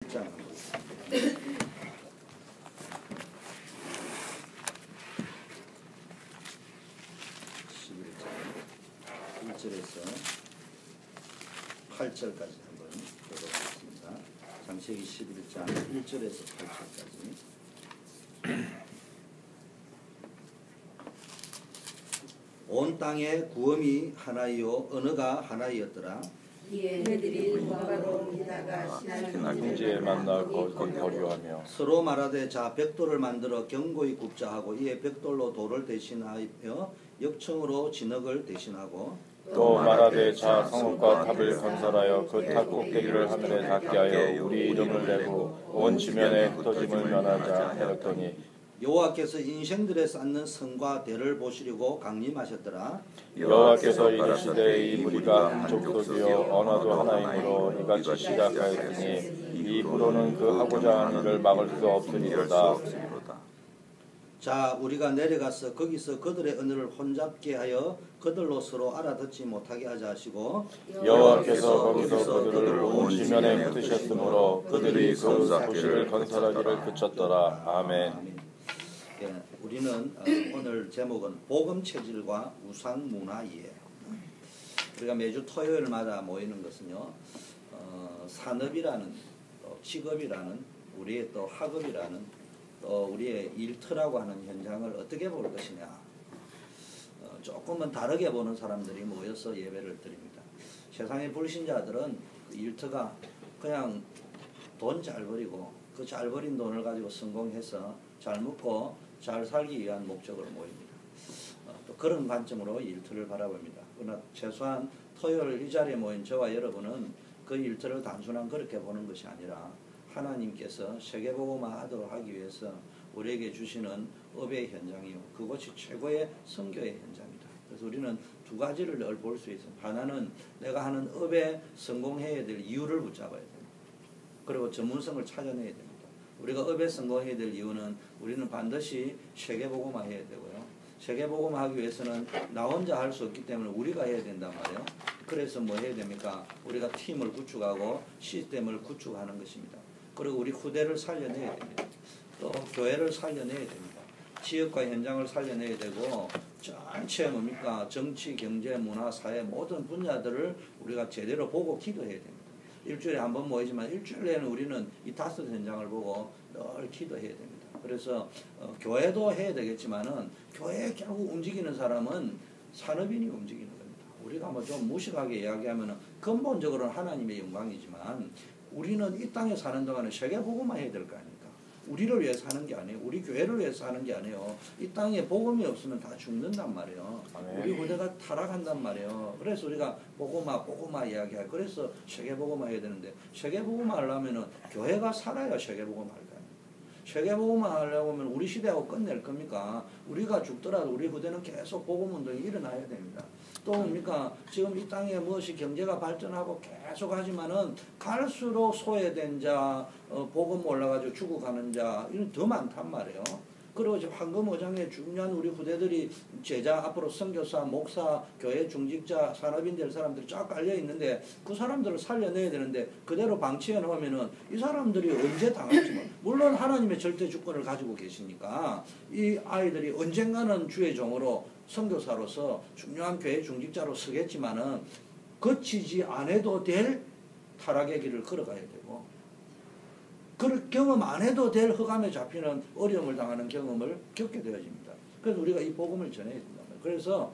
11장 1절에서 8절까지 한번 읽어보겠습니다. 창세기 11장 1절에서 8절까지. 온 땅에 구음이 하나이요 언어가 하나이었더라. 이에 그들이 무화과로 옮기다가 형제에 만나 거류하며 서로 말하되 자 벽돌을 만들어 견고히 굽자 하고 이에 벽돌로 돌을 대신하여 역청으로 진흙을 대신하고 또 말하되 자 성읍과 탑을 건설하여 그 탑 꼭대기를 하늘에 닿게 하여 우리 이름을 내고 온 지면에 흩어짐을 면하자 하였더니 여호와께서 인생들에 쌓는 성과 대를 보시려고 강림하셨더라. 여호와께서 이르시되 이 무리가 한 족속이요 언어도 하나이므로 이같이 시작하였으니 이 부로는 그 하고자 하는 일을 막을 수 없으리로다. 자 우리가 내려가서 거기서 그들의 언어를 혼잡게 하여 그들로 서로 알아듣지 못하게 하자 하시고 여호와께서 거기서 그들을 온 지면에 흩으셨으므로 그들이 그 도시를 건설하기를 그쳤더라. 아멘. 예, 우리는 오늘 제목은 복음 체질과 우상 문화이에요. 우리가 매주 토요일마다 모이는 것은요, 산업이라는 또 직업이라는 우리의 또 학업이라는 또 우리의 일터라고 하는 현장을 어떻게 볼 것이냐, 조금은 다르게 보는 사람들이 모여서 예배를 드립니다. 세상의 불신자들은 그 일터가 그냥 돈 잘 벌이고 그 잘 벌인 돈을 가지고 성공해서 잘 먹고 잘 살기 위한 목적으로 모입니다. 또 그런 관점으로 일터를 바라봅니다. 그러나 최소한 토요일 이 자리에 모인 저와 여러분은 그 일터를 단순한 그렇게 보는 것이 아니라 하나님께서 세계복음화하도록 하기 위해서 우리에게 주시는 업의 현장이요 그것이 최고의 선교의 현장이다. 그래서 우리는 두 가지를 늘 볼 수 있습니다. 하나는 내가 하는 업에 성공해야 될 이유를 붙잡아야 됩니다. 그리고 전문성을 찾아내야 됩니다. 우리가 업에 성공해야 될 이유는 우리는 반드시 세계복음화 해야 되고요. 세계복음화 하기 위해서는 나 혼자 할 수 없기 때문에 우리가 해야 된단 말이에요. 그래서 뭐 해야 됩니까? 우리가 팀을 구축하고 시스템을 구축하는 것입니다. 그리고 우리 후대를 살려내야 됩니다. 또 교회를 살려내야 됩니다. 지역과 현장을 살려내야 되고 전체 뭡니까? 정치, 경제, 문화, 사회 모든 분야들을 우리가 제대로 보고 기도해야 됩니다. 일주일에 한 번 모이지만 일주일 내에는 우리는 이 5 현장을 보고 늘 기도해야 됩니다. 그래서 교회도 해야 되겠지만은 교회에 결국 움직이는 사람은 산업인이 움직이는 겁니다. 우리가 뭐 좀 무식하게 이야기하면은 근본적으로는 하나님의 영광이지만 우리는 이 땅에 사는 동안에 세계복음화 해야 될 거 아닙니까? 우리를 위해 사는 게 아니에요. 우리 교회를 위해 사는 게 아니에요. 이 땅에 복음이 없으면 다 죽는단 말이에요. 우리 후대가 타락한단 말이에요. 그래서 우리가 복음화 이야기해요. 그래서 세계복음화 해야 되는데 세계복음화 하려면은 교회가 살아야 세계복음화 할 거 아니에요. 세계복음화 하려고 하면 우리 시대하고 끝낼 겁니까? 우리가 죽더라도 우리 후대는 계속 복음운동이 일어나야 됩니다. 또 뭡니까? 지금 이 땅에 무엇이 경제가 발전하고 계속 하지만은 갈수록 소외된 자, 복음 올라가지고 죽어가는 자, 이런 더 많단 말이에요. 그리고 이제 황금어장에 중요한 우리 후대들이 제자, 앞으로 선교사, 목사, 교회 중직자, 산업인 될 사람들이 쫙 깔려 있는데 그 사람들을 살려내야 되는데 그대로 방치해 놓으면은 이 사람들이 언제 당할지 몰라요. 물론 하나님의 절대 주권을 가지고 계시니까 이 아이들이 언젠가는 주의 종으로 선교사로서 중요한 교회 중직자로 서겠지만은 거치지 않아도 될 타락의 길을 걸어가야 되고 그 경험 안 해도 될 흑암에 잡히는 어려움을 당하는 경험을 겪게 되어집니다. 그래서 우리가 이 복음을 전해야 된다. 그래서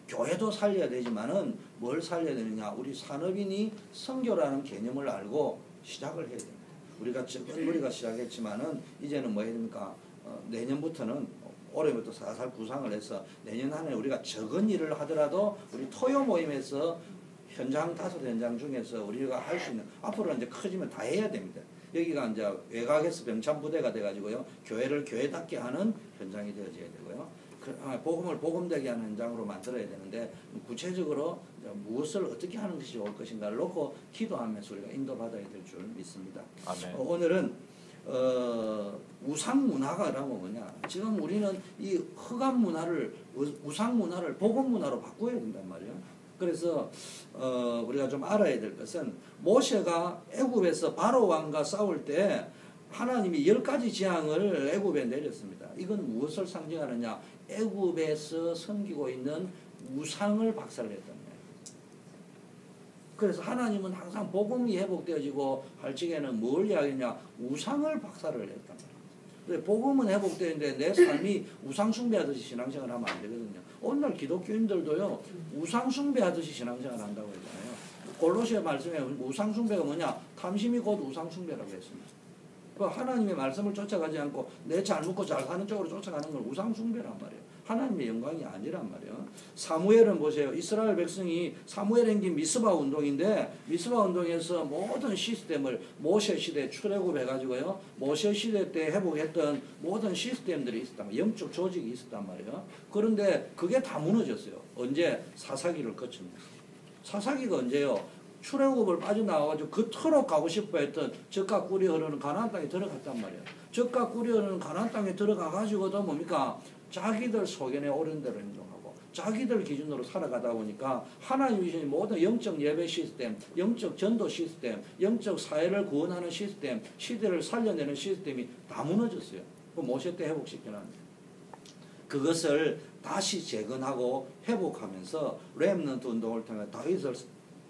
교회도 살려야 되지만은 뭘 살려야 되느냐? 우리 산업인이 선교라는 개념을 알고 시작을 해야 됩니다. 우리가 적은 무리가 시작했지만은 이제는 뭐 해야 됩니까? 내년부터는 올해부터 살살 구상을 해서 내년 한 해 우리가 적은 일을 하더라도 우리 토요 모임에서 현장 5 현장 중에서 우리가 할 수 있는 앞으로 이제 커지면 다 해야 됩니다. 여기가 이제 외곽에서 병참 부대가 돼가지고요 교회를 교회답게 하는 현장이 되어져야 되고요. 복음을 복음되게 하는 현장으로 만들어야 되는데 구체적으로 무엇을 어떻게 하는 것이 좋을 것인가를 놓고 기도하면서 우리가 인도받아야 될 줄 믿습니다. 아멘. 오늘은 우상 문화가라고 뭐냐? 지금 우리는 이 흑암 문화를 우상 문화를 복음 문화로 바꿔야 된단 말이에요. 그래서 우리가 좀 알아야 될 것은 모세가 애굽에서 바로 왕과 싸울 때 하나님이 10가지 재앙을 애굽에 내렸습니다. 이건 무엇을 상징하느냐? 애굽에서 섬기고 있는 우상을 박살냈단 말이에요. 그래서 하나님은 항상 복음이 회복되어지고 할 적에는 뭘 이야기하냐? 우상을 박살을 냈단 말이에요. 복음은 회복되는데 내 삶이 우상 숭배하듯이 신앙생활을 하면 안 되거든요. 오늘날 기독교인들도요, 우상 숭배하듯이 신앙생활을 한다고 했잖아요. 골로새 말씀에 우상 숭배가 뭐냐? 탐심이 곧 우상 숭배라고 했습니다. 하나님의 말씀을 쫓아가지 않고 내 잘 먹고 잘 사는 쪽으로 쫓아가는 건 우상 숭배란 말이에요. 하나님의 영광이 아니란 말이에요. 사무엘은 보세요. 이스라엘 백성이 사무엘행기 미스바 운동인데 미스바 운동에서 모든 시스템을 모세 시대 출애굽해가지고요. 모세 시대 때 회복했던 모든 시스템들이 있었단 말이에요. 영적 조직이 있었단 말이에요. 그런데 그게 다 무너졌어요. 언제? 사사기를 거칩니다. 사사기가 언제요? 출애굽을 빠져나와가지고 그토록 가고 싶어 했던 젖과 꿀이 흐르는 가나안 땅에 들어갔단 말이에요. 젖과 꿀이 흐르는 가나안 땅에 들어가가지고도 뭡니까? 자기들 소견에 옳은 대로 행동하고 자기들 기준으로 살아가다 보니까 하나님이 주신 모든 영적 예배 시스템, 영적 전도 시스템, 영적 사회를 구원하는 시스템, 시대를 살려내는 시스템이 다 무너졌어요. 그 모세 때 회복시켜놨는데 그것을 다시 재건하고 회복하면서 렘넌트 운동을 통해 다윗을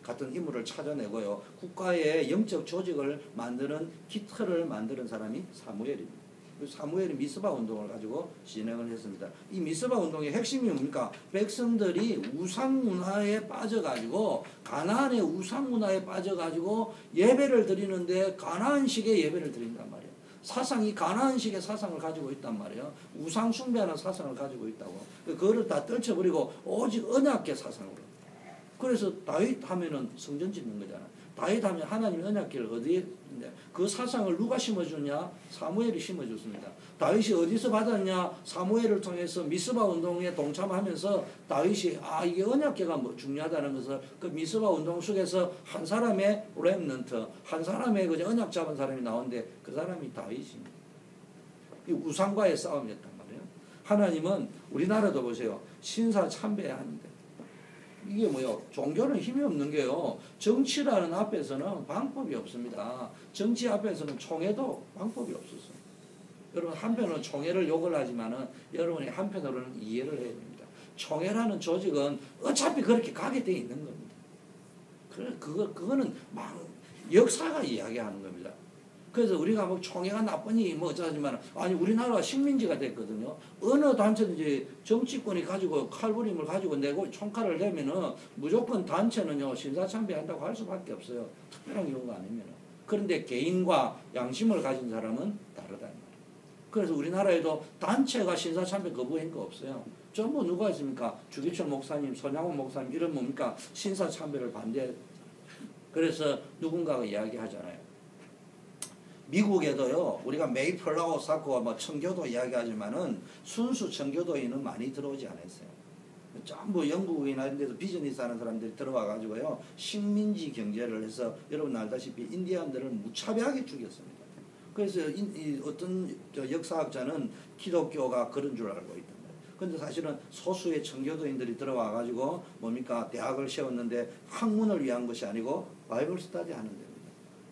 같은 인물을 찾아내고요. 국가의 영적 조직을 만드는 기틀을 만드는 사람이 사무엘입니다. 사무엘이 미스바 운동을 가지고 진행을 했습니다. 이 미스바 운동의 핵심이 뭡니까? 백성들이 우상 문화에 빠져가지고 가나안의 우상 문화에 빠져가지고 예배를 드리는데 가나안식의 예배를 드린단 말이에요. 사상이 가나안식의 사상을 가지고 있단 말이에요. 우상 숭배하는 사상을 가지고 있다고. 그거를 다 떨쳐버리고 오직 언약계 사상으로. 그래서 다윗 하면은 성전 짓는 거잖아. 다윗 하면 하나님의 언약궤를 어디에 그 사상을 누가 심어주냐? 사무엘이 심어줬습니다. 다윗이 어디서 받았냐? 사무엘을 통해서 미스바 운동에 동참하면서 다윗이 이게 언약궤가 뭐 중요하다는 것을 그 미스바 운동 속에서 한 사람의 렘넌트, 한 사람의 그 언약 잡은 사람이 나오는데 그 사람이 다윗입니다. 이 우상과의 싸움이었단 말이에요. 하나님은 우리나라도 보세요. 신사 참배해야 하는데 이게 뭐요? 종교는 힘이 없는 게요. 정치라는 앞에서는 방법이 없습니다. 정치 앞에서는 총회도 방법이 없었어요. 여러분 한편으로는 총회를 욕을 하지만은 여러분이 한편으로는 이해를 해야 됩니다. 총회라는 조직은 어차피 그렇게 가게 돼 있는 겁니다. 그거는 막 역사가 이야기하는 겁니다. 그래서 우리가 뭐 총회가 나쁘니 뭐 어쩌지만 아니 우리나라가 식민지가 됐거든요. 어느 단체든지 정치권이 가지고 칼부림을 가지고 내고 총칼을 내면은 무조건 단체는요 신사참배한다고 할 수밖에 없어요. 특별한 경우가 아니면. 그런데 개인과 양심을 가진 사람은 다르다. 그래서 우리나라에도 단체가 신사참배 거부한 거 없어요. 전부 누가 있습니까? 주기철 목사님, 손양원 목사님 이런 뭡니까? 신사참배를 반대. 그래서 누군가가 이야기하잖아요. 미국에도요, 우리가 메이플라워 사고와 뭐 청교도 이야기하지만은 순수 청교도인은 많이 들어오지 않았어요. 전부 영국이나 이런 데서 비즈니스 하는 사람들이 들어와가지고요, 식민지 경제를 해서 여러분 알다시피 인디안들을 무차별하게 죽였습니다. 그래서 어떤 역사학자는 기독교가 그런 줄 알고 있단 말이에요. 근데 사실은 소수의 청교도인들이 들어와가지고 뭡니까? 대학을 세웠는데 학문을 위한 것이 아니고 바이블 스터디 하는 데입니다.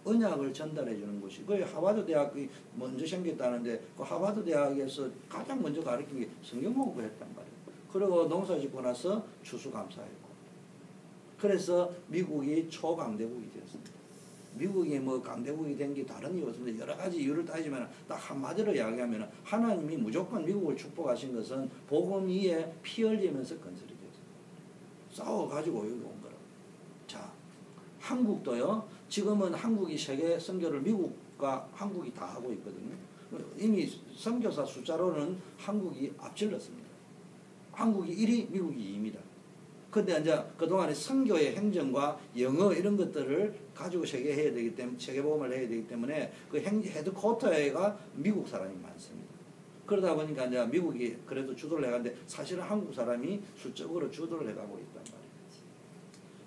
언약을 전달해 주는 것이. 그 하버드 대학이 먼저 생겼다는데 그 하버드 대학에서 가장 먼저 가르친 게 성경 공부를 했단 말이에요. 그리고 농사 짓고 나서 추수감사했고. 그래서 미국이 초강대국이 되었습니다. 미국이 뭐 강대국이 된 게 다른 이유 없습니다. 여러 가지 이유를 따지면 딱 한마디로 이야기하면 하나님이 무조건 미국을 축복하신 것은 복음 위에 피 흘리면서 건설이 됐어요. 싸워가지고 여기 온 거라고. 자, 한국도요. 지금은 한국이 세계 선교를 미국과 한국이 다 하고 있거든요. 이미 선교사 숫자로는 한국이 앞질렀습니다. 한국이 1위, 미국이 2위입니다. 근데 이제 그동안에 선교의 행정과 영어 이런 것들을 가지고 세계해야 되기 때문에, 세계복음을 해야 되기 때문에 그 헤드쿼터가 미국 사람이 많습니다. 그러다 보니까 이제 미국이 그래도 주도를 해가는데 사실은 한국 사람이 수적으로 주도를 해가고 있단 말이에요.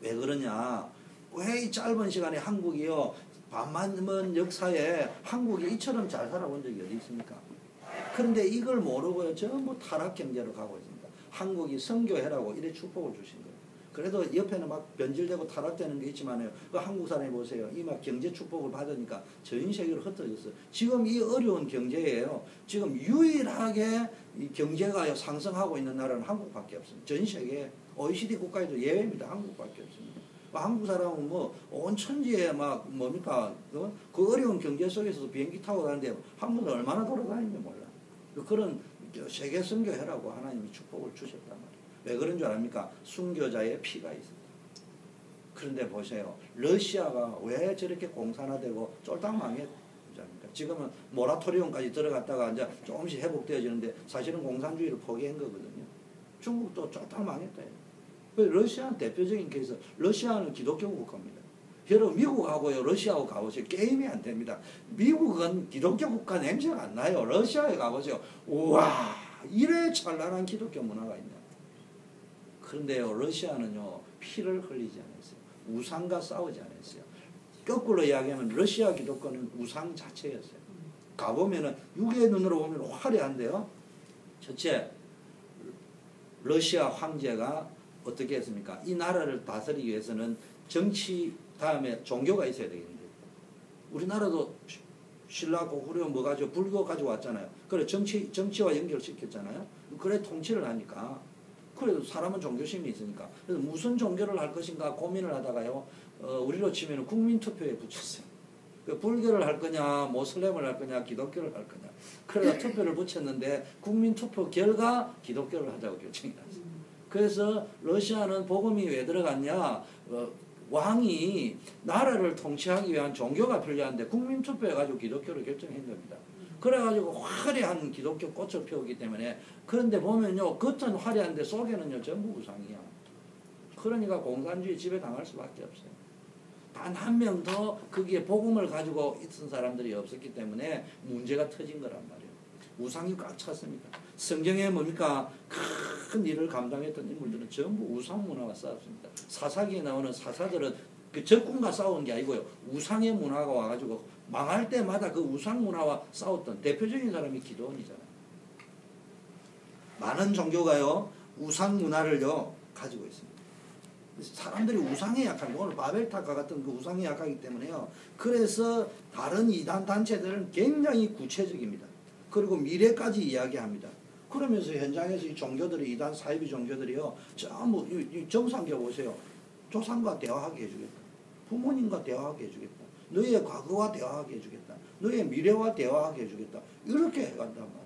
왜 그러냐? 왜 이 짧은 시간에 한국이요, 반만 역사에 한국이 이처럼 잘 살아본 적이 어디 있습니까? 그런데 이걸 모르고요, 전부 타락 경제로 가고 있습니다. 한국이 선교해라고 이래 축복을 주신 거예요. 그래도 옆에는 막 변질되고 타락되는 게 있지만요. 그 한국 사람이 보세요. 이 막 경제 축복을 받으니까 전 세계로 흩어졌어요. 지금 이 어려운 경제예요. 지금 유일하게 이 경제가 상승하고 있는 나라는 한국밖에 없습니다. 전 세계 OECD 국가에도 예외입니다. 한국밖에 없습니다. 한국 사람은 뭐 온 천지에 막 뭡니까 그 어려운 경제 속에서도 비행기 타고 가는데 한국은 얼마나 돌아다니는지 몰라. 그런 세계 선교해라고 하나님이 축복을 주셨단 말이에요. 왜 그런 줄 압니까? 순교자의 피가 있습니다. 그런데 보세요. 러시아가 왜 저렇게 공산화되고 쫄딱 망했습니까? 지금은 모라토리움까지 들어갔다가 이제 조금씩 회복되어지는데 사실은 공산주의를 포기한 거거든요. 중국도 쫄딱 망했다. 러시아는 대표적인 케이스. 러시아는 기독교 국가입니다. 여러분 미국하고요 러시아하고 가보세요. 게임이 안 됩니다. 미국은 기독교 국가 냄새가 안 나요. 러시아에 가보세요. 우와 이래 찬란한 기독교 문화가 있냐. 그런데요 러시아는요 피를 흘리지 않았어요. 우상과 싸우지 않았어요. 거꾸로 이야기하면 러시아 기독교는 우상 자체였어요. 가보면은 육의 눈으로 보면 화려한데요. 첫째 러시아 황제가 어떻게 했습니까? 이 나라를 다스리기 위해서는 정치 다음에 종교가 있어야 되겠는데 우리나라도 신라 고구려 뭐 가지고 불교 가지고 왔잖아요. 그래 정치와 연결시켰잖아요. 그래 통치를 하니까 그래도 사람은 종교심이 있으니까 그래서 무슨 종교를 할 것인가 고민을 하다가요 우리로 치면 국민투표에 붙였어요. 불교를 할 거냐 모슬렘을 할 거냐 기독교를 할 거냐 그래서 투표를 붙였는데 국민투표 결과 기독교를 하자고 결정이 났어요. 그래서 러시아는 복음이 왜 들어갔냐 왕이 나라를 통치하기 위한 종교가 필요한데 국민투표해가지고 기독교를 결정한 겁니다. 그래가지고 화려한 기독교 꽃을 피우기 때문에 그런데 보면요 겉은 화려한데 속에는요 전부 우상이야. 그러니까 공산주의 지배당할 수밖에 없어요. 단 한 명도 거기에 복음을 가지고 있던 사람들이 없었기 때문에 문제가 터진 거란 말이에요. 우상이 꽉 찼습니다. 성경에 뭡니까? 큰 일을 감당했던 인물들은 전부 우상 문화가 싸웠습니다. 사사기에 나오는 사사들은 그 적군과 싸운 게 아니고요. 우상의 문화가 와가지고 망할 때마다 그 우상 문화와 싸웠던 대표적인 사람이 기도원이잖아요. 많은 종교가요. 우상 문화를요. 가지고 있습니다. 사람들이 우상에 약합니다. 오늘 바벨탑과 같은 그 우상에 약하기 때문에요. 그래서 다른 이단 단체들은 굉장히 구체적입니다. 그리고 미래까지 이야기합니다. 그러면서 현장에서 이 종교들이 이단 사이비 종교들이요. 전부 정상교 보세요. 조상과 대화하게 해주겠다. 부모님과 대화하게 해주겠다. 너의 과거와 대화하게 해주겠다. 너의 미래와 대화하게 해주겠다. 이렇게 해간단 말이에요.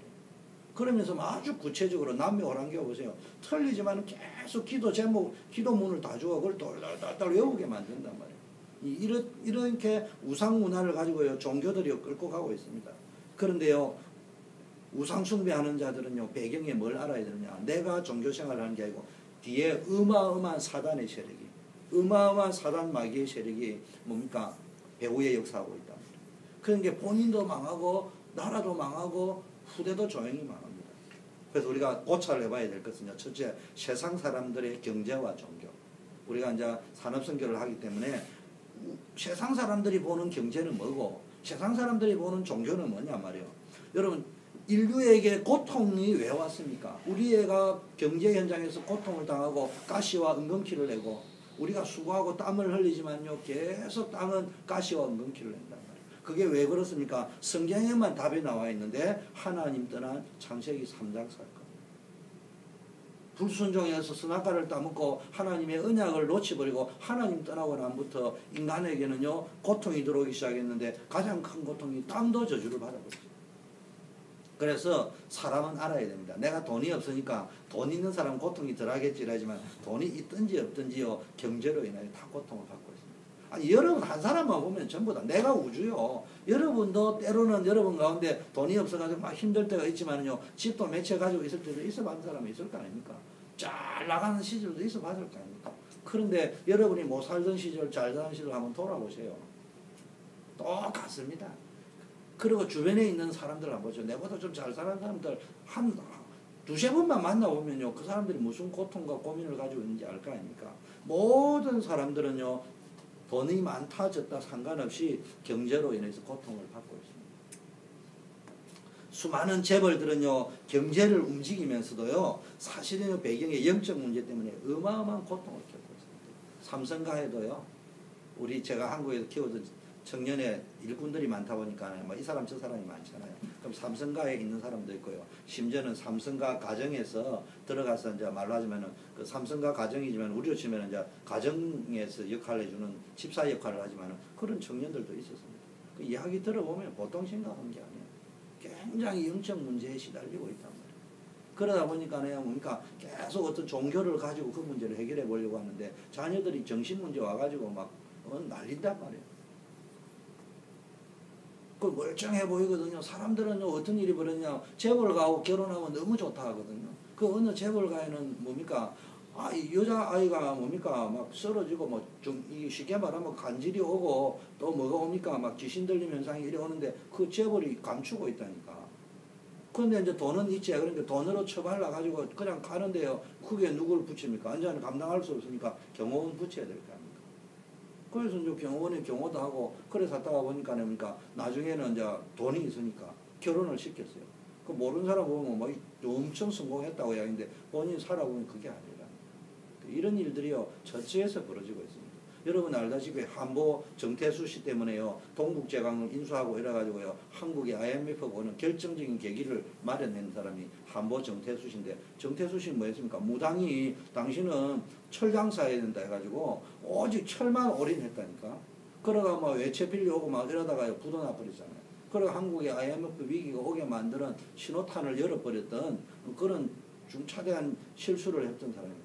그러면서 아주 구체적으로 남묘호랑교 보세요. 틀리지만 계속 기도 제목, 기도문을 다 주고 그걸 돌돌돌 외우게 만든단 말이에요. 이렇게 우상 문화를 가지고요. 종교들이 끌고 가고 있습니다. 그런데요. 우상 숭배하는 자들은요. 배경에 뭘 알아야 되느냐. 내가 종교 생활을 하는 게 아니고 뒤에 어마어마한 사단의 세력이 어마어마한 사단 마귀의 세력이 뭡니까? 배후에 역사하고 있다. 그러니까 본인도 망하고 나라도 망하고 후대도 조용히 망합니다. 그래서 우리가 고찰을 해봐야 될 것은요. 첫째, 세상 사람들의 경제와 종교. 우리가 이제 산업선교를 하기 때문에 세상 사람들이 보는 경제는 뭐고 세상 사람들이 보는 종교는 뭐냐 말이에요. 여러분 인류에게 고통이 왜 왔습니까? 우리 애가 경제 현장에서 고통을 당하고 가시와 은근키를 내고 우리가 수고하고 땀을 흘리지만요. 계속 땅은 가시와 은근키를 낸단 말이에요. 그게 왜 그렇습니까? 성경에만 답이 나와 있는데 하나님 떠난 창세기 3장 사건. 불순종해서 선악과를 따먹고 하나님의 언약을 놓쳐버리고 하나님 떠나고 난부터 인간에게는요. 고통이 들어오기 시작했는데 가장 큰 고통이 땅도 저주를 받아버렸어요. 그래서 사람은 알아야 됩니다. 내가 돈이 없으니까 돈 있는 사람은 고통이 덜하겠지 하지만 돈이 있든지 없든지요. 경제로 인하여 다 고통을 받고 있습니다. 아니 여러분 한 사람만 보면 전부 다 내가 우주요. 여러분도 때로는 여러분 가운데 돈이 없어가지고 막 힘들 때가 있지만요. 집도 맺혀 가지고 있을 때도 있어봤는 사람이 있을 거 아닙니까? 잘 나가는 시절도 있어봤을 거 아닙니까? 그런데 여러분이 못 살던 시절 잘 사는 시절 한번 돌아보세요. 똑같습니다. 그리고 주변에 있는 사람들 한번 보죠. 내보다 좀 잘 사는 사람들 한 두세 번만 만나보면요. 그 사람들이 무슨 고통과 고민을 가지고 있는지 알 거 아닙니까? 모든 사람들은요. 돈이 많다 적다 상관없이 경제로 인해서 고통을 받고 있습니다. 수많은 재벌들은요. 경제를 움직이면서도요. 사실은 배경의 영적 문제 때문에 어마어마한 고통을 겪고 있습니다. 삼성가에도요. 우리 제가 한국에서 키워둔 청년의 일꾼들이 많다 보니까 뭐 이 사람 저 사람이 많잖아요. 그럼 삼성가에 있는 사람도 있고요. 심지어는 삼성가 가정에서 들어가서 이제 말로 하자면은 그 삼성가 가정이지만 우리로 치면은 이제 가정에서 역할을 해주는 집사 역할을 하지만은 그런 청년들도 있었습니다. 그 이야기 들어보면 보통 생각한 게 아니에요. 굉장히 영적 문제에 시달리고 있단 말이에요. 그러다 보니까요, 뭡니까 계속 어떤 종교를 가지고 그 문제를 해결해 보려고 하는데 자녀들이 정신 문제 와가지고 막 난린단 말이에요. 그 멀쩡해 보이거든요. 사람들은 어떤 일이 벌어지냐, 재벌가하고 결혼하면 너무 좋다 하거든요. 그 어느 재벌가에는 뭡니까, 이 여자아이가 뭡니까 막 쓰러지고 뭐 좀 쉽게 말하면 간질이 오고 또 뭐가 옵니까 막 귀신 들림 현상이 이래 오는데 그 재벌이 감추고 있다니까. 그런데 이제 돈은 있지. 그러니까 돈으로 처발라 가지고 그냥 가는데요. 그게 누굴 붙입니까? 완전히 감당할 수 없으니까 경호원 붙여야 될 거 아닙니까? 그래서 이제 경호원이 경호도 하고 그래서 하다가 보니까 뭡니까 나중에는 이제 돈이 있으니까 결혼을 시켰어요. 그 모르는 사람 보면 뭐 엄청 성공했다고 이야기인데 본인이 살아보면 그게 아니라 이런 일들이요 저지에서 벌어지고 있습니다. 여러분 알다시피 한보 정태수 씨 때문에요 동북제강을 인수하고 이래가지고요 한국의 IMF가 오는 결정적인 계기를 마련한 사람이 한보 정태수 씨인데 정태수 씨는 뭐였습니까? 무당이 당신은 철 장사해야 된다 해가지고 오직 철만 올인했다니까. 그러가 뭐 외채 빌려오고 막 이러다가 부도 나버리잖아요. 그러가 한국의 IMF 위기가 오게 만드는 신호탄을 열어버렸던 그런 중차대한 실수를 했던 사람입니다.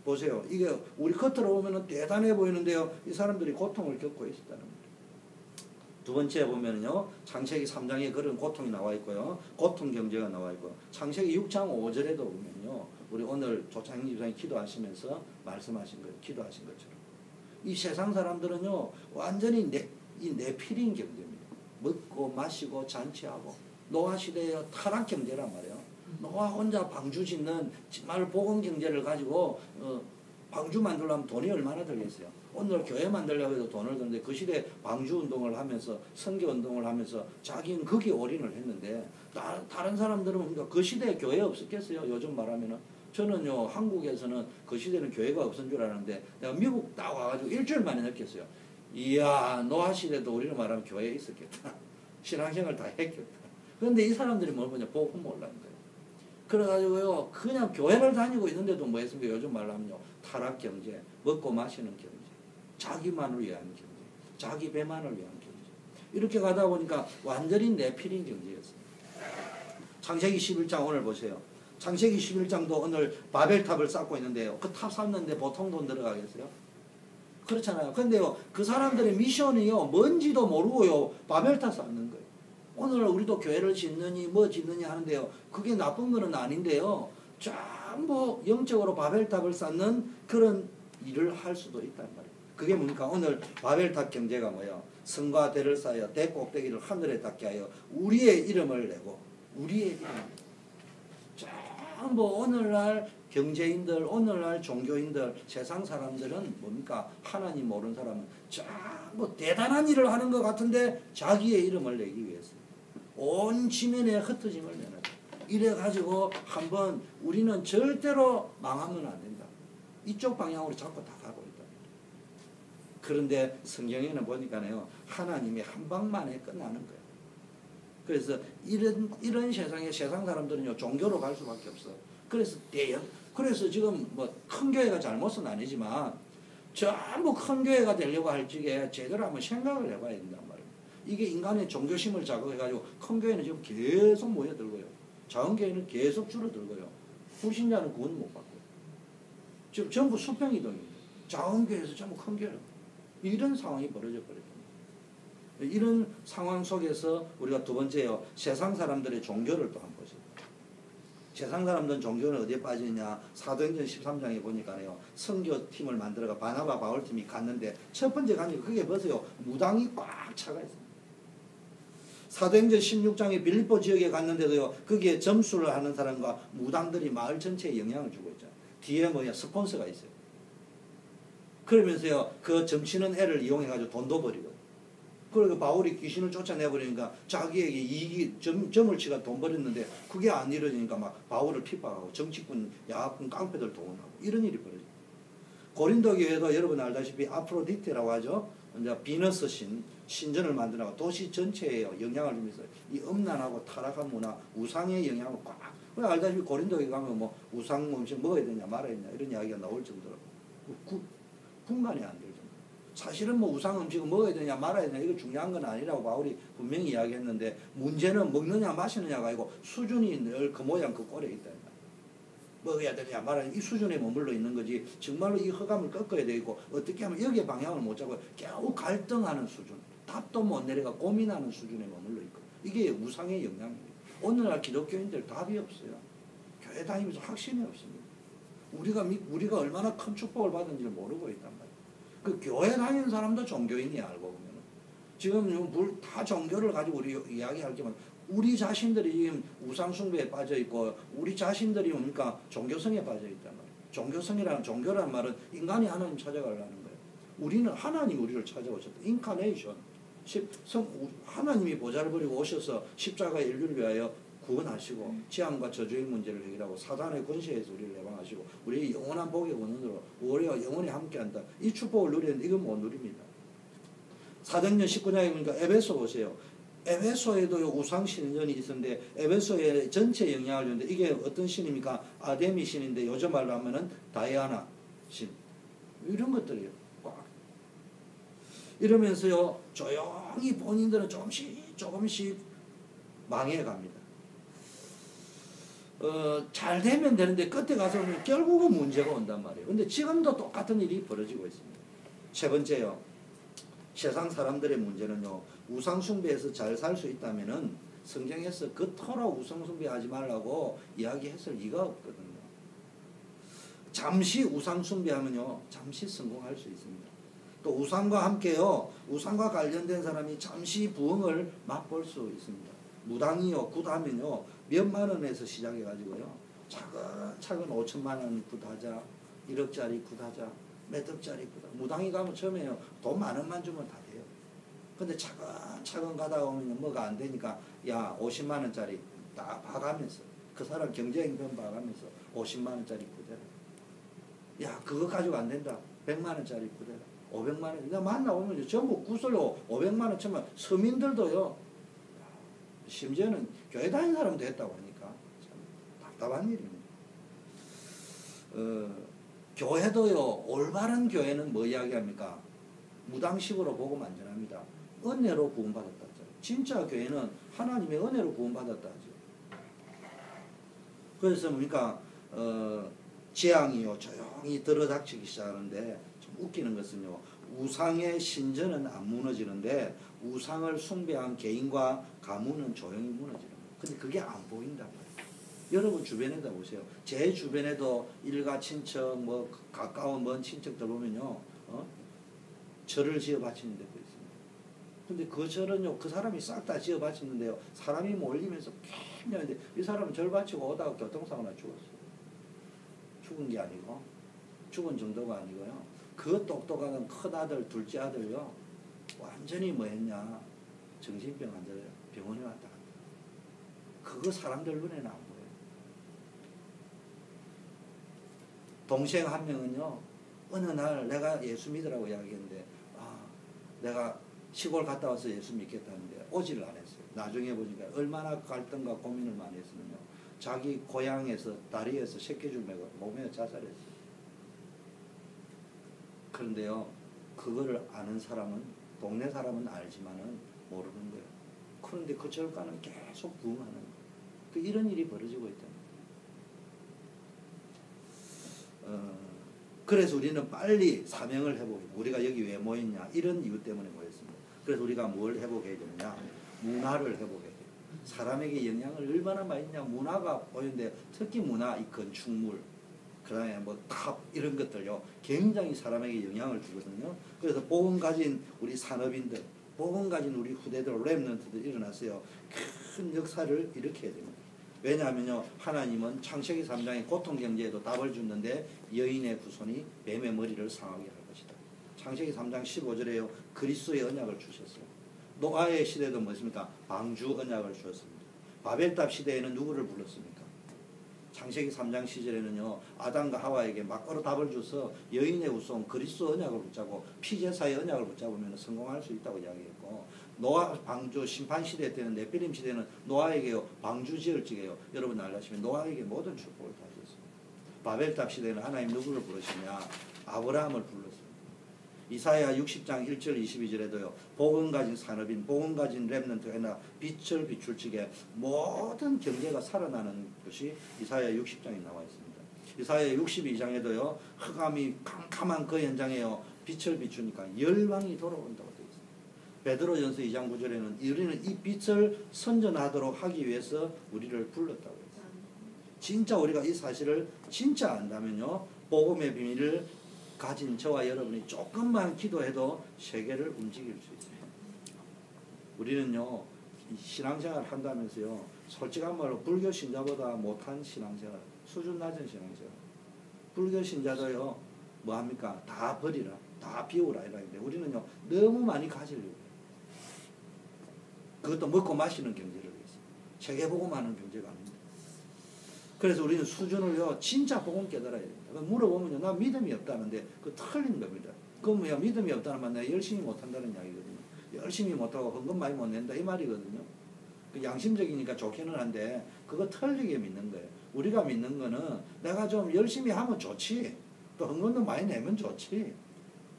보세요. 이게 우리 겉으로 보면 대단해 보이는데요. 이 사람들이 고통을 겪고 있었다는 거예요. 두 번째 보면요. 창세기 3장에 그런 고통이 나와 있고요. 고통 경제가 나와 있고 창세기 6장 5절에도 보면요. 우리 오늘 조창희 집사님이 기도하시면서 말씀하신 거예요. 기도하신 것처럼. 이 세상 사람들은요. 완전히 이 네피린 경제입니다. 먹고 마시고 잔치하고 노아 시대의 타락 경제란 말이에요. 노아 혼자 방주 짓는 정말 복음 경제를 가지고 방주 만들려면 돈이 얼마나 들겠어요. 오늘 교회 만들려고 해도 돈을 드는데 그 시대에 방주 운동을 하면서 선교 운동을 하면서 자기는 거기에 올인을 했는데 다른 사람들은 그러니까 그 시대에 교회 없었겠어요. 요즘 말하면은 저는요 한국에서는 그 시대는 교회가 없은 줄 알았는데 내가 미국 딱 와가지고 일주일 만에 느꼈어요. 이야 노아 시대도 우리로 말하면 교회에 있었겠다. 신앙생활 다 했겠다. 그런데 이 사람들이 뭘 보냐 복음 몰라는 거예요. 그래가지고요 그냥 교회를 다니고 있는데도 뭐 했습니까? 요즘 말로 하면요 타락 경제, 먹고 마시는 경제, 자기만을 위한 경제, 자기 배만을 위한 경제 이렇게 가다 보니까 완전히 내피린 경제였습니다. 창세기 11장 오늘 보세요. 창세기 11장도 오늘 바벨탑을 쌓고 있는데요. 그 탑 쌓는데 보통 돈 들어가겠어요? 그렇잖아요. 근데요 그 사람들의 미션이요 뭔지도 모르고요 바벨탑 쌓는 거예요. 오늘 우리도 교회를 짓느니 뭐 짓느니 하는데요. 그게 나쁜 거는 아닌데요. 전부 영적으로 바벨탑을 쌓는 그런 일을 할 수도 있단 말이에요. 그게 뭡니까? 오늘 바벨탑 경제가 뭐예요? 성과 대를 쌓여 대 꼭대기를 하늘에 닿게 하여 우리의 이름을 내고 우리의 이름을 전부 오늘날 경제인들, 오늘날 종교인들, 세상 사람들은 뭡니까? 하나님 모르는 사람은 전부 대단한 일을 하는 것 같은데 자기의 이름을 내기 위해서 온 지면에 흩어짐을 내는 이래가지고 한번 우리는 절대로 망하면 안 된다. 이쪽 방향으로 자꾸 다 가고 있다. 그런데 성경에는 보니까요 하나님이 한 방만에 끝나는 거예요. 그래서 이런 세상에 세상 사람들은요 종교로 갈 수밖에 없어. 그래서 지금 뭐 큰 교회가 잘못은 아니지만 전부 큰 교회가 되려고 할 적에 제대로 한번 생각을 해봐야 된단 말이에요. 이게 인간의 종교심을 자극해가지고 큰 교회는 지금 계속 모여들고요. 작은 교회는 계속 줄어들고요. 불신자는 구원 못 받고요. 지금 전부 수평이동입니다. 작은 교회에서 전부 큰 교회로. 이런 상황이 벌어져 버렸습니다. 이런 상황 속에서 우리가 두 번째요. 세상 사람들의 종교를 또 한번 보세요. 세상 사람들은 종교는 어디에 빠지느냐. 사도행전 13장에 보니까요. 선교팀을 만들어가 바나바 바울팀이 갔는데 첫 번째 가니까 그게 보세요. 무당이 꽉 차가 있습니다. 사도행전 16장에 빌립보 지역에 갔는데도요. 거기에 점수를 하는 사람과 무당들이 마을 전체에 영향을 주고 있잖아요. 뒤에 뭐야 스폰서가 있어요. 그러면서요. 그 점치는 애를 이용해가지고 돈도 버리고. 그리고 바울이 귀신을 쫓아내버리니까 자기에게 이익이 점을 치가 돈 벌였는데 그게 안 이루어지니까 막 바울을 핍박하고 정치군, 야합군, 깡패들 동원하고 이런 일이 벌어져요. 고린도 교회도 여러분 알다시피 아프로디테라고 하죠. 이제 비너스 신전을 만들어가 도시 전체에 영향을 주면서 이 음란하고 타락한 문화, 우상의 영향을 꽉. 알다시피 고린도 교회 가면 뭐 우상 음식 먹어야 되냐 말아야 되냐 이런 이야기가 나올 정도로 분간이 안 되죠. 사실은 뭐 우상 음식을 먹어야 되냐 말아야 되냐 이거 중요한 건 아니라고 바울이 분명히 이야기했는데 문제는 먹느냐 마시느냐가 아니고 수준이 늘 그 모양 그 꼴에 있다. 먹어야 되냐 말아야 이 수준에 머물러 있는 거지 정말로 이 허감을 꺾어야 되고 어떻게 하면 여기에 방향을 못 잡고 겨우 갈등하는 수준 답도 못 내려가 고민하는 수준에 머물러 있고 이게 우상의 영향입니다. 오늘날 기독교인들 답이 없어요. 교회 다니면서 확신이 없습니다. 우리가 얼마나 큰 축복을 받은지를 모르고 있단 말이에요. 그 교회 다니는 사람도 종교인이야 알고 보면. 지금 다 종교를 가지고 우리 이야기할 때만 우리 자신들이 지금 우상숭배에 빠져 있고 우리 자신들이 뭡니까 종교성에 빠져 있단 말이에요. 종교라는 말은 인간이 하나님 찾아가려는 거예요. 우리는 하나님 우리를 찾아오셨다. 인카네이션. 하나님이 보좌를 버리고 오셔서 십자가의 인류를 위하여 구원하시고 재앙과 저주의 문제를 해결하고 사단의 권세에서 우리를 해방하시고 우리의 영원한 복의 원인으로 우리가 영원히 함께한다. 이 축복을 누리는데 이건 못 누립니다. 사도행전 19장에 보니까 에베소 보세요. 에베소에도 우상 신전이 있었는데 에베소에 전체 영향을 주는데 이게 어떤 신입니까? 아데미 신인데 요즘 말로 하면은 다이아나 신 이런 것들이에요. 꽉. 이러면서요 조용히 본인들은 조금씩 망해갑니다. 잘 되면 되는데 끝에 가서 결국은 문제가 온단 말이에요. 근데 지금도 똑같은 일이 벌어지고 있습니다. 세 번째요. 세상 사람들의 문제는요. 우상숭배에서 잘 살 수 있다면은 성경에서 그토록 우상숭배하지 말라고 이야기했을 리가 없거든요. 잠시 우상숭배하면요. 잠시 성공할 수 있습니다. 또 우상과 함께요. 우상과 관련된 사람이 잠시 부흥을 맛볼 수 있습니다. 무당이요. 굿하면요. 몇만 원에서 시작해가지고요. 차근차근 5천만 원 굿하자. 1억짜리 굿하자. 몇 억짜리 굿하자. 무당이 가면 처음에요. 돈 만 원만 주면 다 돼요. 근데 차근차근 가다 보면 뭐가 안 되니까 야 50만 원짜리 딱 봐가면서 그 사람 경제행동 봐가면서 50만 원짜리 굿해라. 야 그거 가지고 안 된다. 100만 원짜리 굿해라. 500만 원. 그냥 만나보면 전부 굿으로 500만 원 치면 서민들도요. 심지어는 교회 다니는 사람도 했다고 하니까 참 답답한 일입니다. 교회도요. 올바른 교회는 뭐 이야기합니까? 무당식으로 복음 안전합니다. 은혜로 구원받았다 하죠. 진짜 교회는 하나님의 은혜로 구원받았다 하죠. 그래서 뭡니까? 재앙이요. 조용히 들어닥치기 시작하는데 좀 웃기는 것은요. 우상의 신전은 안 무너지는데 우상을 숭배한 개인과 가문은 조용히 무너지는 거예요. 근데 그게 안 보인단 말이에요. 여러분 주변에다 보세요. 제 주변에도 일가 친척, 뭐 가까운 먼 친척들 보면요. 절을 지어 바치는 데도 있습니다. 근데 그 절은요. 그 사람이 싹 다 지어 바치는데요. 사람이 몰리면서 굉장한데 이 사람은 절 바치고 오다가 교통사고나 죽었어요. 죽은 게 아니고 죽은 정도가 아니고요. 그 똑똑한 큰 아들, 둘째 아들요. 완전히 뭐 했냐. 정신병 환자예요. 병원에 왔다 갔다. 그거 사람들 눈에는 안 보여요. 동생 한 명은요. 어느 날 내가 예수 믿으라고 이야기했는데 내가 시골 갔다 와서 예수 믿겠다는데 오지를 안 했어요. 나중에 보니까 얼마나 갈등과 고민을 많이 했으면요. 자기 고향에서 다리에서 새끼줄 메고 몸에 자살했어요. 그런데요. 그거를 아는 사람은 동네 사람은 알지만은 모르는 거예요. 그런데 그 절가는 계속 부흥하는 거예요. 이런 일이 벌어지고 있다. 그래서 우리는 빨리 사명을 회복해요. 우리가 여기 왜 모였냐 이런 이유 때문에 모였습니다. 그래서 우리가 뭘 회복해야 되느냐 문화를 회복해야 돼요. 사람에게 영향을 얼마나 많이 있냐 문화가 보이는데 특히 문화 이 건축물 그 다음에 뭐 탑 이런 것들요 굉장히 사람에게 영향을 주거든요. 그래서 복음 가진 우리 산업인들 복음 가진 우리 후대들 렘넌트들 일어났어요. 큰 역사를 일으켜야 됩니다. 왜냐하면요 하나님은 창세기 3장의 고통경제에도 답을 줬는데 여인의 후손이 뱀의 머리를 상하게 할 것이다. 창세기 3장 15절에요 그리스도의 언약을 주셨어요. 노아의 시대도 뭐였습니까? 방주 언약을 주었습니다. 바벨탑 시대에는 누구를 불렀습니까? 창세기 3장 시절에는요 아담과 하와에게 막바로 답을 줘서 여인의 후손 그리스도 언약을 붙잡고 피제사의 언약을 붙잡으면 성공할 수 있다고 이야기했고, 노아 방주 심판 시대 때는 네피림 시대는 노아에게요 방주 지을 적에요 여러분 알다시피 노아에게 모든 축복을 다 줬습니다. 바벨탑 시대는 하나님 누구를 부르시냐? 아브라함을 불렀습니다. 이사야 60장 1절 22절에도요 복음 가진 산업인 복음 가진 렘넌트가 빛을 비출 적에 모든 경제가 살아나는 것이 이사야 60장에 나와 있습니다. 이사야 62장에도요 흑암이 캄캄한 그 현장에요 빛을 비추니까 열방이 돌아온다고 되어 있습니다. 베드로전서 2장 9절에는 우리는 이 빛을 선전하도록 하기 위해서 우리를 불렀다고 했어요. 진짜 우리가 이 사실을 진짜 안다면요 복음의 비밀을 가진 저와 여러분이 조금만 기도해도 세계를 움직일 수 있습니다. 우리는요 신앙생활 한다면서요 솔직한 말로 불교 신자보다 못한 신앙생활, 수준 낮은 신앙생활. 불교 신자도요 뭐합니까? 다 버리라, 다 비우라 이러는데 우리는요 너무 많이 가지려고 해요. 그것도 먹고 마시는 경제를 위해서. 세계 복음하는 경제가 아닙니다. 그래서 우리는 수준을요 진짜 복음 깨달아야 됩니다. 물어보면요 나 믿음이 없다는데 그 틀린 겁니다. 그럼 뭐야 믿음이 없다는 말 내가 열심히 못한다는 이야기거든요. 열심히 못하고 헌금 많이 못 낸다 이 말이거든요. 그 양심적이니까 좋기는 한데 그거 틀리게 믿는 거예요. 우리가 믿는 거는 내가 좀 열심히 하면 좋지, 또 헌금도 많이 내면 좋지,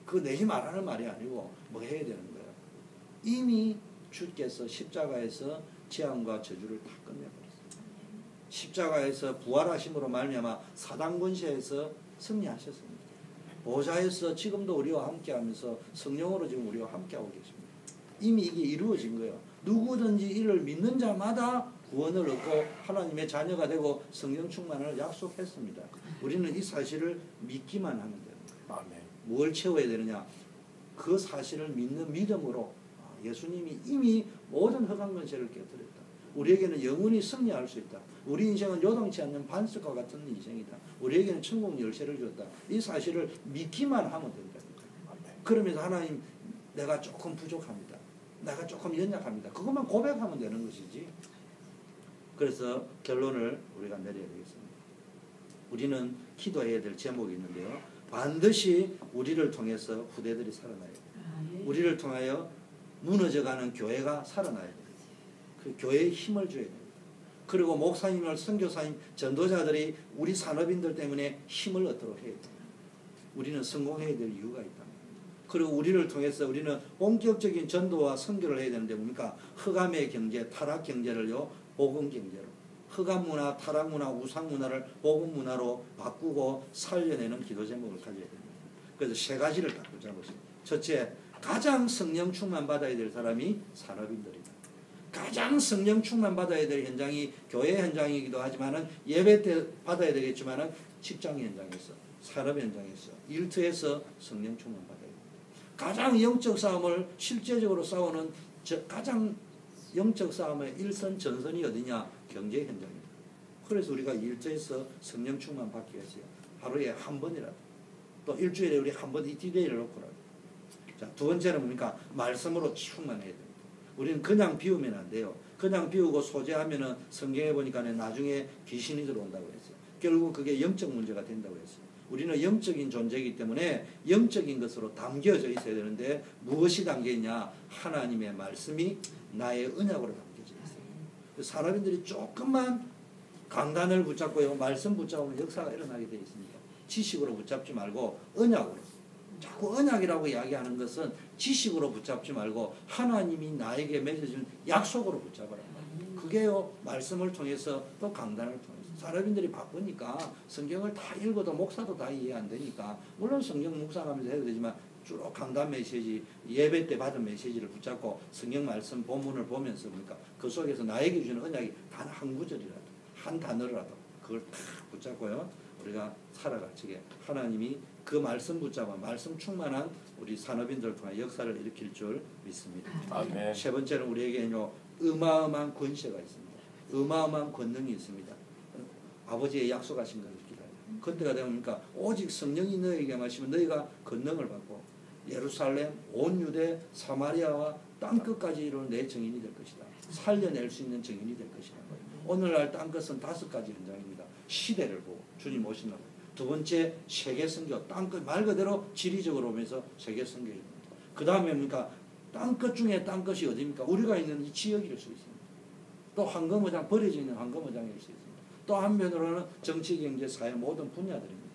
그거 내지 말라는 말이 아니고 뭐 해야 되는 거예요. 이미 주께서 십자가에서 재앙과 저주를 다 끝내버렸어요. 십자가에서 부활하심으로 말미암아 사단 권세에서 승리하셨습니다. 보좌에서 지금도 우리와 함께하면서 성령으로 지금 우리와 함께하고 계십니다. 이미 이게 이루어진 거예요. 누구든지 이를 믿는 자마다 구원을 얻고 하나님의 자녀가 되고 성령 충만을 약속했습니다. 우리는 이 사실을 믿기만 하면 돼요. 아멘. 뭘 채워야 되느냐? 그 사실을 믿는 믿음으로 예수님이 이미 모든 흑암 권세를 깨뜨렸다. 우리에게는 영원히 승리할 수 있다. 우리 인생은 요동치 않는 반석과 같은 인생이다. 우리에게는 천국 열쇠를 줬다. 이 사실을 믿기만 하면 된다. 그러면서 하나님 내가 조금 부족합니다. 내가 조금 연약합니다. 그것만 고백하면 되는 것이지. 그래서 결론을 우리가 내려야 되겠습니다. 우리는 기도해야 될 제목이 있는데요. 반드시 우리를 통해서 후대들이 살아나야 돼요. 우리를 통하여 무너져가는 교회가 살아나야 돼요. 그 교회에 힘을 줘야 돼요. 그리고 목사님을 선교사님 전도자들이 우리 산업인들 때문에 힘을 얻도록 해야 돼요. 우리는 성공해야 될 이유가 있다. 그리고 우리를 통해서 우리는 본격적인 전도와 선교를 해야 되는데 뭡니까? 흑암의 경제, 타락 경제를요 복음 경제로, 흑암 문화, 타락 문화, 우상 문화를 복음 문화로 바꾸고 살려내는 기도 제목을 가져야 됩니다. 그래서 세 가지를 딱 붙잡으십니다. 첫째, 가장 성령 충만 받아야 될 사람이 산업인들이다. 가장 성령 충만 받아야 될 현장이 교회 현장이기도 하지만은 예배 때 받아야 되겠지만은 직장 현장에서, 산업 현장에서, 일터에서 성령 충만 받아야 됩니다. 가장 영적 싸움을 실제적으로 싸우는 가장 영적 싸움의 일선 전선이 어디냐? 경제 현장입니다. 그래서 우리가 일터에서 성령 충만 받기 위해서 하루에 한 번이라도, 또 일주일에 우리 한 번 이티데이를 놓고라도. 자, 두 번째는 뭡니까? 말씀으로 충만해야 됩니다. 우리는 그냥 비우면 안 돼요. 그냥 비우고 소재하면은 성경에 보니까 나중에 귀신이 들어온다고 했어요. 결국 그게 영적 문제가 된다고 했어요. 우리는 영적인 존재이기 때문에 영적인 것으로 담겨져 있어야 되는데 무엇이 담겨있냐? 하나님의 말씀이 나의 언약으로 담겨져 있어요. 사람들이 조금만 강단을 붙잡고요, 말씀 붙잡으면 역사가 일어나게 되어 있습니다. 지식으로 붙잡지 말고 언약으로. 자꾸 언약이라고 이야기하는 것은 지식으로 붙잡지 말고 하나님이 나에게 맺어준 약속으로 붙잡아라. 그게요 말씀을 통해서 또 강단을 통해서. 사람들이 바쁘니까 성경을 다 읽어도 목사도 다 이해 안 되니까 물론 성경 묵상하면서 해도 되지만 주로 강단 메시지, 예배 때 받은 메시지를 붙잡고 성경 말씀 본문을 보면서 그러니까 그 속에서 나에게 주는 언약이 단 한 구절이라도, 한 단어라도 그걸 다 붙잡고요 우리가 살아갈 적에 하나님이 그 말씀 붙잡아 말씀 충만한 우리 산업인들을 통해 역사를 일으킬 줄 믿습니다. 아멘. 세 번째는 우리에게는요 어마어마한 권세가 있습니다. 어마어마한 권능이 있습니다. 아버지의 약속하신 것을 기다려. 그때가 되면 오직 성령이 너에게 마시면 너희가 권능을 받고 예루살렘, 온 유대, 사마리아와 땅끝까지로 내 증인이 될 것이다. 살려낼 수 있는 증인이 될 것이다. 오늘날 땅끝은 5가지 현장입니다. 시대를 보고 주님 오신다고. 두 번째 세계 선교, 땅끝 말 그대로 지리적으로 오면서 세계 선교입니다. 그 다음에 뭡니까? 땅끝 중에 땅끝이 어디입니까? 우리가 있는 이 지역일 수 있습니다. 또 황금어장, 버려져 있는 황금어장일 수 있습니다. 또 한편으로는 정치, 경제, 사회 모든 분야들입니다.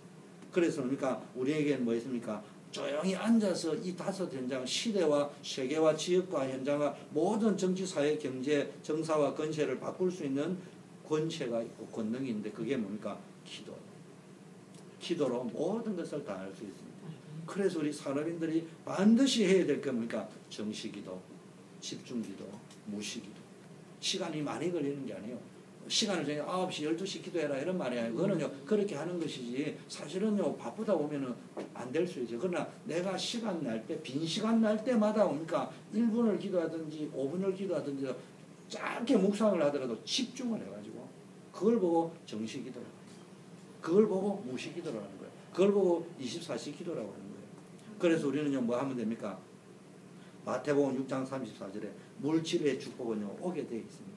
그래서 그러니까 우리에게는 뭐 있습니까? 조용히 앉아서 이 5 현장, 시대와 세계와 지역과 현장과 모든 정치, 사회, 경제, 정사와 건세를 바꿀 수 있는 권세가 있고 권능이 있는데 그게 뭡니까? 기도. 기도로 모든 것을 다 할 수 있습니다. 그래서 우리 산업인들이 반드시 해야 될 게 뭡니까? 정시기도, 집중기도, 무시기도. 시간이 많이 걸리는 게 아니에요. 시간을 정해 9시, 12시 기도해라 이런 말이 아니에요. 그거는요, 그렇게 하는 것이지 사실은요, 바쁘다 보면은 안 될 수 있어요. 그러나 내가 시간 날 때, 빈 시간 날 때마다 뭡니까? 1분을 기도하든지 5분을 기도하든지 짧게 묵상을 하더라도 집중을 해가지고 그걸 보고 정시기도를 하는 거예요. 그걸 보고 무시기도를 하는 거예요. 그걸 보고 24시 기도라고 하는 거예요. 그래서 우리는요, 뭐 하면 됩니까? 마태복음 6장 34절에 물질의 축복은요, 오게 되어 있습니다.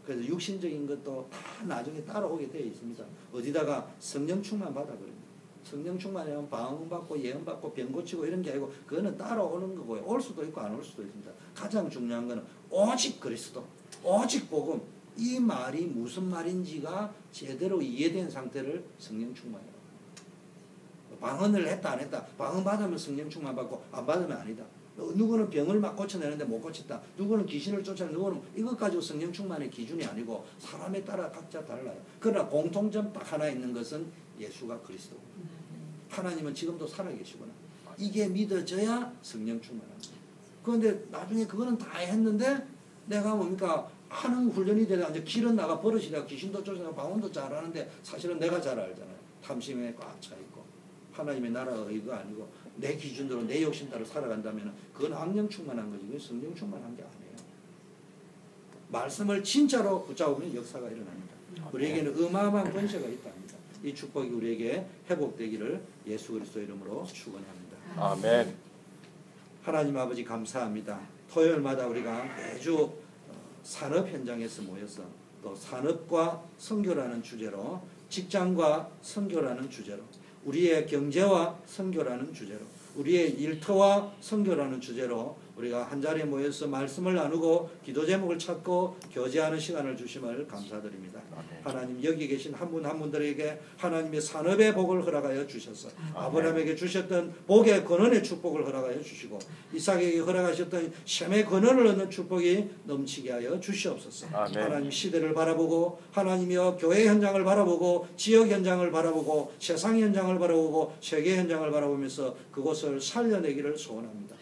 그래서 육신적인 것도 다 나중에 따라오게 되어 있습니다. 어디다가 성령 충만 받아버립니다. 성령 충만하면 방언 받고 예언 받고 병 고치고 이런 게 아니고 그거는 따라오는 거고요. 올 수도 있고 안 올 수도 있습니다. 가장 중요한 거는 오직 그리스도, 오직 복음. 이 말이 무슨 말인지가 제대로 이해된 상태를 성령 충만이라고 합니다. 방언을 했다 안 했다. 방언 받으면 성령 충만 받고 안 받으면 아니다. 누구는 병을 막 고쳐내는데 못 고쳤다. 누구는 귀신을 쫓아내는, 누구는 이것 가지고 성령 충만의 기준이 아니고 사람에 따라 각자 달라요. 그러나 공통점 딱 하나 있는 것은 예수가 그리스도. 하나님은 지금도 살아계시구나. 이게 믿어져야 성령 충만합니다. 그런데 나중에 그거는 다 했는데 내가 뭡니까? 하는 훈련이 되다 이제 길은 나가 버릇이다. 귀신도 쫓아내고 방언도 잘하는데 사실은 내가 잘 알잖아요. 탐심에 꽉 차 있고 하나님의 나라가 이거 아니고 내 기준대로 내 욕심 따라 살아간다면 그건 악령 충만한 거지. 그건 성령 충만한 게 아니에요. 말씀을 진짜로 붙잡으면 역사가 일어납니다. 우리에게는 어마어마한 권세가 있답니다. 이 축복이 우리에게 회복되기를 예수 그리스도 이름으로 축원합니다. 아멘. 하나님 아버지 감사합니다. 토요일마다 우리가 매주 산업 현장에서 모여서 또 산업과 선교라는 주제로, 직장과 선교라는 주제로, 우리의 경제와 선교라는 주제로, 우리의 일터와 선교라는 주제로 우리가 한자리에 모여서 말씀을 나누고 기도 제목을 찾고 교제하는 시간을 주심을 감사드립니다. 하나님, 여기 계신 한 분 한 분들에게 하나님의 산업의 복을 허락하여 주셔서 아브라함에게 주셨던 복의 권원의 축복을 허락하여 주시고 이삭에게 허락하셨던 셈의 권원을 얻는 축복이 넘치게 하여 주시옵소서. 하나님, 시대를 바라보고 하나님이여 교회 현장을 바라보고 지역 현장을 바라보고 세상 현장을 바라보고 세계 현장을 바라보면서 그곳을 살려내기를 소원합니다.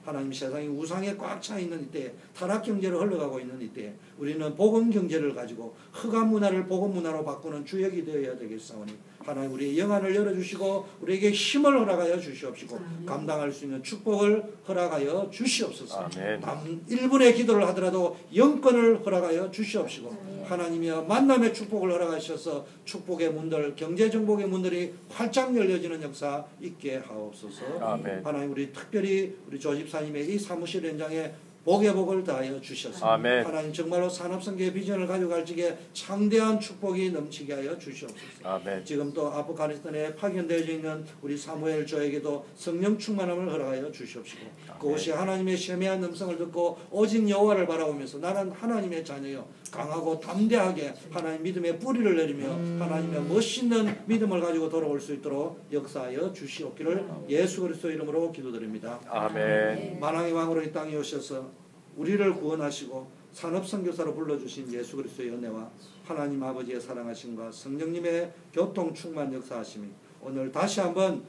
하나님, 세상이 우상에 꽉 차 있는 이때, 타락 경제로 흘러가고 있는 이때 우리는 복음 경제를 가지고 흑암 문화를 복음 문화로 바꾸는 주역이 되어야 되겠사오니 하나님, 우리의 영안을 열어주시고 우리에게 힘을 허락하여 주시옵시고 감당할 수 있는 축복을 허락하여 주시옵소서. 남 1분의 기도를 하더라도 영권을 허락하여 주시옵시고 하나님이여 만남의 축복을 허락하셔서 축복의 문들, 경제정복의 문들이 활짝 열려지는 역사 있게 하옵소서. 하나님, 우리 특별히 우리 조집사님의 이 사무실 현장에 복의 복을 다하여 주셔서 하나님, 정말로 산업선교의 비전을 가져갈 적에 창대한 축복이 넘치게 하여 주시옵소서. 지금 또 아프가니스탄에 파견되어 있는 우리 사무엘 조에게도 성령 충만함을 허락하여 주시옵시고 그곳이 하나님의 세미한 음성을 듣고 오직 여호와를 바라보면서 나는 하나님의 자녀요 강하고 담대하게 하나님 믿음의 뿌리를 내리며 하나님의 멋있는 믿음을 가지고 돌아올 수 있도록 역사하여 주시옵기를 예수 그리스도 이름으로 기도드립니다. 아멘. 만왕의 왕으로 이 땅에 오셔서 우리를 구원하시고 산업선교사로 불러주신 예수 그리스도의 은혜와 하나님 아버지의 사랑하심과 성령님의 교통 충만 역사하심이 오늘 다시 한번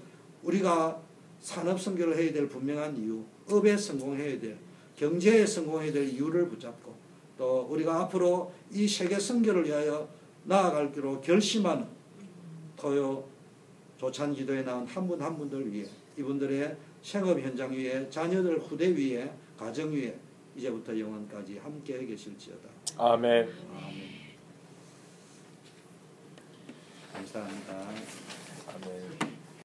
우리가 산업선교를 해야 될 분명한 이유, 업에 성공해야 될, 경제에 성공해야 될 이유를 붙잡고 또 우리가 앞으로 이 세계 선교를 위하여 나아갈기로 결심하는 토요 조찬기도에 나온 한 분 한 분들 위해, 이분들의 생업 현장 위에, 자녀들 후대 위에, 가정 위에 이제부터 영원까지 함께 계실지어다. 아멘. 아멘. 감사합니다. 아멘.